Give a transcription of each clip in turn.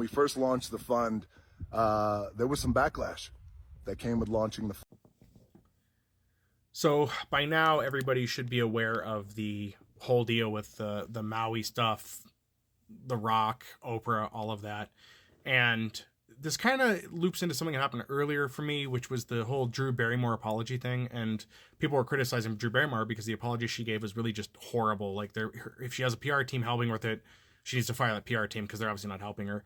we first launched the fund, there was some backlash that came with launching the fund. So by now, everybody should be aware of the whole deal with the Maui stuff, The Rock, Oprah, all of that. And this kind of loops into something that happened earlier for me, which was the whole Drew Barrymore apology thing. And people were criticizing Drew Barrymore because the apology she gave was really just horrible. Like, if she has a PR team helping with it, she needs to fire that PR team because they're obviously not helping her.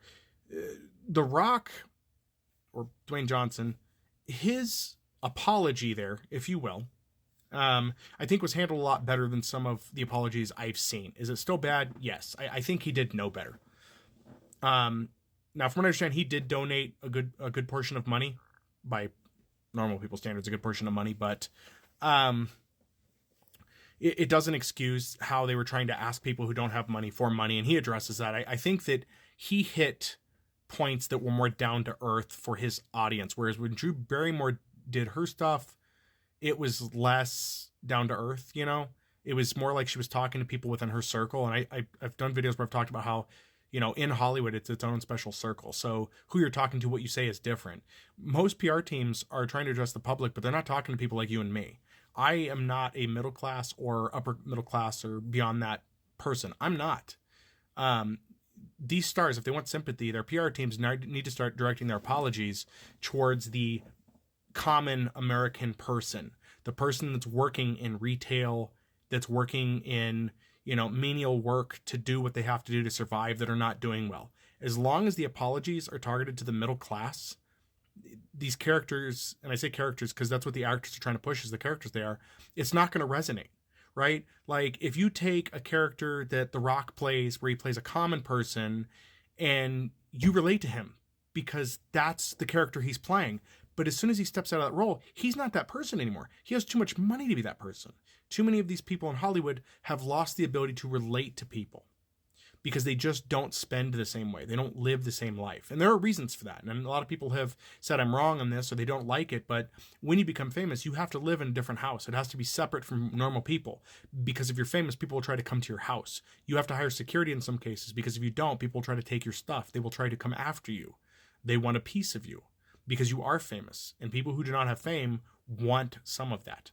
The Rock, or Dwayne Johnson, his apology there, if you will, I think was handled a lot better than some of the apologies I've seen. Is it still bad? Yes. I think he did know better. Now, from what I understand, he did donate a good portion of money, by normal people's standards, a good portion of money, but it doesn't excuse how they were trying to ask people who don't have money for money, and he addresses that. I think that he hit points that were more down to earth for his audience, whereas when Drew Barrymore did her stuff, it was less down to earth, you know? It was more like she was talking to people within her circle, and I've done videos where I've talked about how, you know, in Hollywood, it's its own special circle. So who you're talking to, what you say is different. Most PR teams are trying to address the public, but they're not talking to people like you and me. I am not a middle class or upper middle class or beyond that person. I'm not. These stars, if they want sympathy, their PR teams need to start directing their apologies towards the common American person, the person that's working in retail, that's working in, you know, menial work to do what they have to do to survive, that are not doing well. As long as the apologies are targeted to the middle class, these characters, and I say characters because that's what the actors are trying to push, is the characters they are, it's not going to resonate, right? Like, if you take a character that The Rock plays, where he plays a common person, and you relate to him because that's the character he's playing, but as soon as he steps out of that role, he's not that person anymore. He has too much money to be that person. Too many of these people in Hollywood have lost the ability to relate to people because they just don't spend the same way. They don't live the same life. And there are reasons for that. And a lot of people have said I'm wrong on this, or they don't like it. But when you become famous, you have to live in a different house. It has to be separate from normal people, because if you're famous, people will try to come to your house. You have to hire security in some cases, because if you don't, people will try to take your stuff. They will try to come after you. They want a piece of you because you are famous. And people who do not have fame want some of that.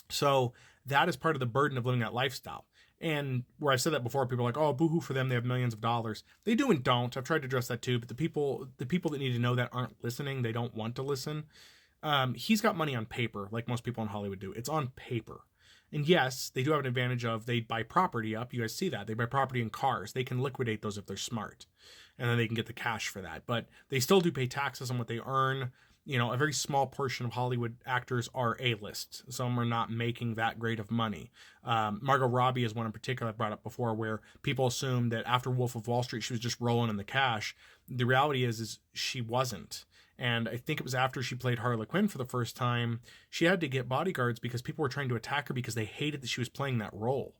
So that is part of the burden of living that lifestyle. And where I've said that before, people are like, oh, boohoo for them, they have millions of dollars. They do and don't. I've tried to address that too, but the people that need to know that aren't listening. They don't want to listen. He's got money on paper, like most people in Hollywood do. It's on paper. And yes, they do have an advantage of, they buy property up. You guys see that. They buy property and cars. They can liquidate those if they're smart. And then they can get the cash for that. But they still do pay taxes on what they earn. You know, a very small portion of Hollywood actors are A-list. Some are not making that great of money. Margot Robbie is one in particular I brought up before, where people assumed that after Wolf of Wall Street, she was just rolling in the cash. The reality is she wasn't. And I think it was after she played Harley Quinn for the first time, she had to get bodyguards because people were trying to attack her because they hated that she was playing that role.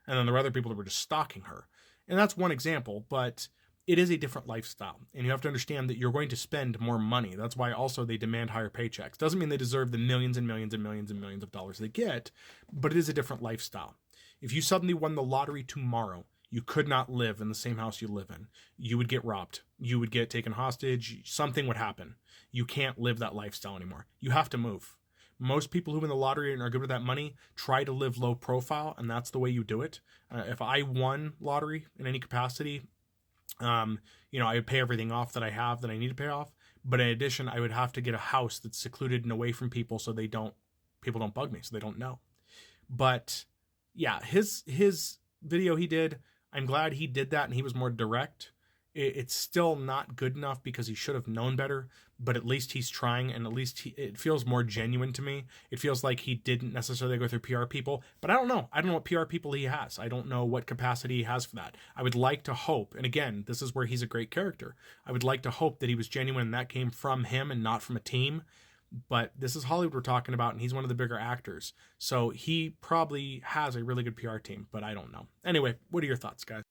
And then there were other people that were just stalking her. And that's one example, but it is a different lifestyle, and you have to understand that you're going to spend more money. That's why also they demand higher paychecks. Doesn't mean they deserve the millions and millions and millions and millions of dollars they get, but it is a different lifestyle. If you suddenly won the lottery tomorrow, you could not live in the same house you live in. You would get robbed. You would get taken hostage. Something would happen. You can't live that lifestyle anymore. You have to move. Most people who win the lottery and are good with that money try to live low profile, and that's the way you do it. If I won lottery in any capacity, you know, I would pay everything off that I have that I need to pay off. But in addition, I would have to get a house that's secluded and away from people so people don't bug me, so they don't know. But yeah, his video he did, I'm glad he did that and he was more direct. It's still not good enough because he should have known better, but at least he's trying, and at least it feels more genuine to me. It feels like he didn't necessarily go through PR people, but I don't know. I don't know what PR people he has. I don't know what capacity he has for that. I would like to hope, and again, this is where he's a great character. I would like to hope that he was genuine and that came from him and not from a team. But this is Hollywood we're talking about, and he's one of the bigger actors. So he probably has a really good PR team, but I don't know. Anyway, what are your thoughts, guys?